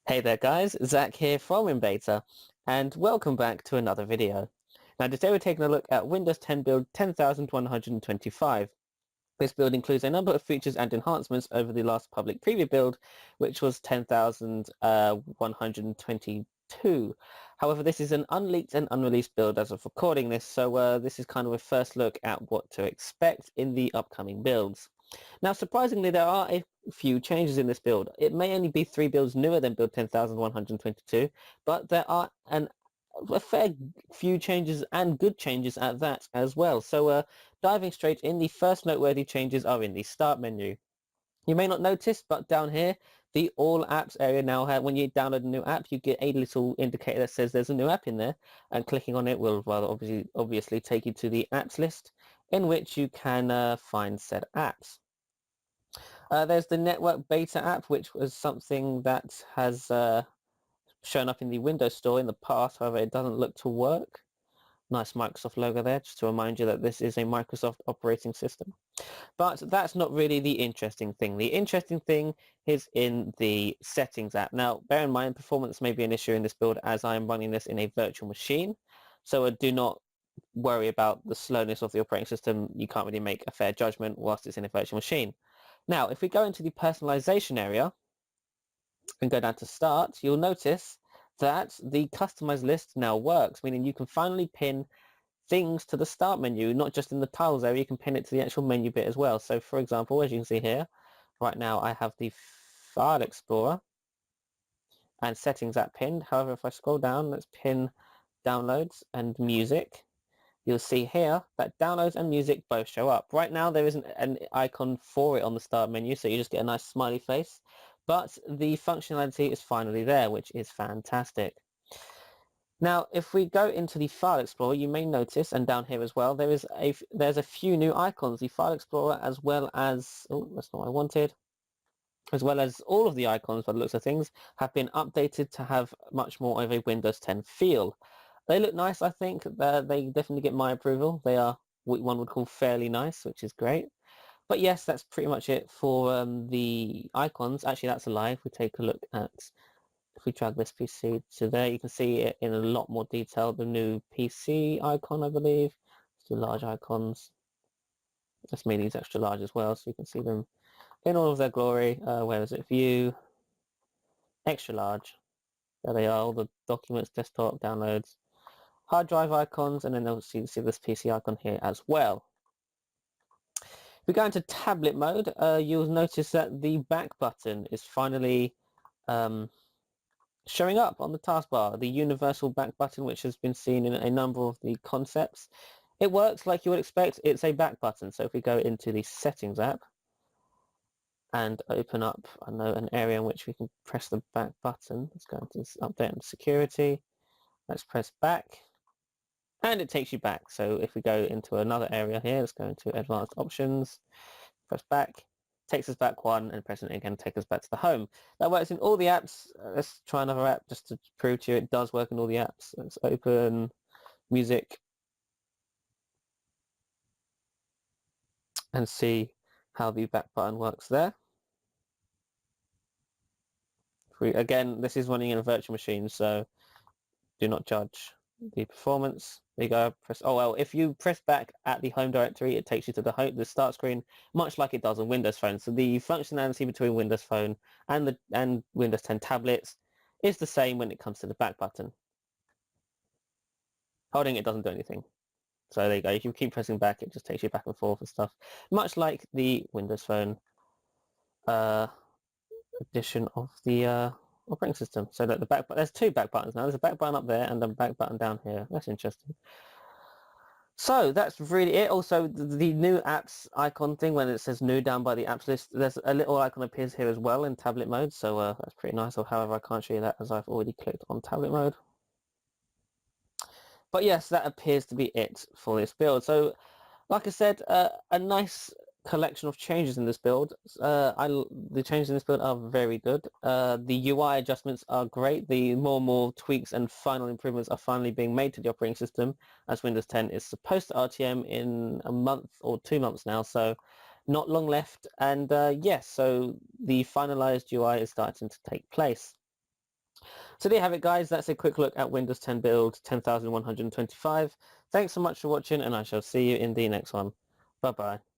Hey there guys, Zach here from InBeta, and welcome back to another video. Now today we're taking a look at Windows 10 build 10,125. This build includes a number of features and enhancements over the last public preview build, which was 10,122. However, this is an unleaked and unreleased build as of recording this, so this is kind of a first look at what to expect in the upcoming builds. Now, surprisingly, there are a few changes in this build. It may only be 3 builds newer than build 10,122, but there are a fair few changes and good changes at that as well. So diving straight in, the first noteworthy changes are in the start menu. You may not notice, but down here, the all apps area now, when you download a new app, you get a little indicator that says there's a new app in there, and clicking on it will obviously take you to the apps list in which you can find said apps. There's the network beta app, which was something that has shown up in the Windows Store in the past. However, it doesn't look to work. Nice Microsoft logo there, just to remind you that this is a Microsoft operating system. But that's not really the interesting thing. The interesting thing is in the settings app. Now, bear in mind, performance may be an issue in this build as I am running this in a virtual machine. So do not worry about the slowness of the operating system. You can't really make a fair judgment whilst it's in a virtual machine. Now, if we go into the personalization area and go down to start, you'll notice that the customized list now works, meaning you can finally pin things to the start menu, not just in the tiles area, you can pin it to the actual menu bit as well. So for example, as you can see here, right now I have the File Explorer and Settings app pinned. However, if I scroll down, let's pin Downloads and Music. You'll see here that Downloads and Music both show up. Right now there isn't an icon for it on the start menu, so you just get a nice smiley face. But the functionality is finally there, which is fantastic. Now, if we go into the File Explorer, you may notice, and down here as well, there's a few new icons. The File Explorer, as well as, oh, that's not what I wanted, as well as all of the icons, by the looks of things, have been updated to have much more of a Windows 10 feel. They look nice, I think. They definitely get my approval. They are what one would call fairly nice, which is great. But yes, that's pretty much it for the icons. Actually, that's a lie. If we take a look at, if we drag this PC to there, you can see it in a lot more detail. The new PC icon, I believe. Let's do large icons. Let's make these extra large as well, so you can see them in all of their glory. Where is it? View, extra large. There they are, all the documents, desktop, downloads, hard drive icons, and then obviously you can see this PC icon here as well. If we go into tablet mode, you'll notice that the back button is finally showing up on the taskbar, the universal back button, which has been seen in a number of the concepts. It works like you would expect. It's a back button. So if we go into the settings app and open up, I know, an area in which we can press the back button. Let's go into this update and security. Let's press back and it takes you back. So if we go into another area here, let's go into advanced options, press back, takes us back one, and pressing it again takes us back to the home. That works in all the apps. Let's try another app just to prove to you it does work in all the apps. Let's open music and see how the back button works there. Again, this is running in a virtual machine, so do not judge the performance. There you go. Press. Oh well, if you press back at the home directory, it takes you to the start screen, much like it does on Windows Phone. So the functionality between Windows Phone and Windows 10 tablets is the same when it comes to the back button. Holding it doesn't do anything. So there you go. If you keep pressing back, it just takes you back and forth and stuff, much like the Windows Phone edition of the operating system. So that there's two back buttons now. There's a back button up there and a back button down here. That's interesting. So that's really it. Also, the new apps icon thing, when it says new down by the apps list, there's a little icon appears here as well in tablet mode. So that's pretty nice. Or however, I can't show you that as I've already clicked on tablet mode. But yes, that appears to be it for this build. So like I said, a nice collection of changes in this build. The changes in this build are very good. The UI adjustments are great. The more tweaks and final improvements are finally being made to the operating system, as Windows 10 is supposed to RTM in a month or 2 months now, so not long left. And yes, so the finalized UI is starting to take place. So there you have it, guys. That's a quick look at Windows 10 build 10,125. Thanks so much for watching, and I shall see you in the next one. Bye-bye.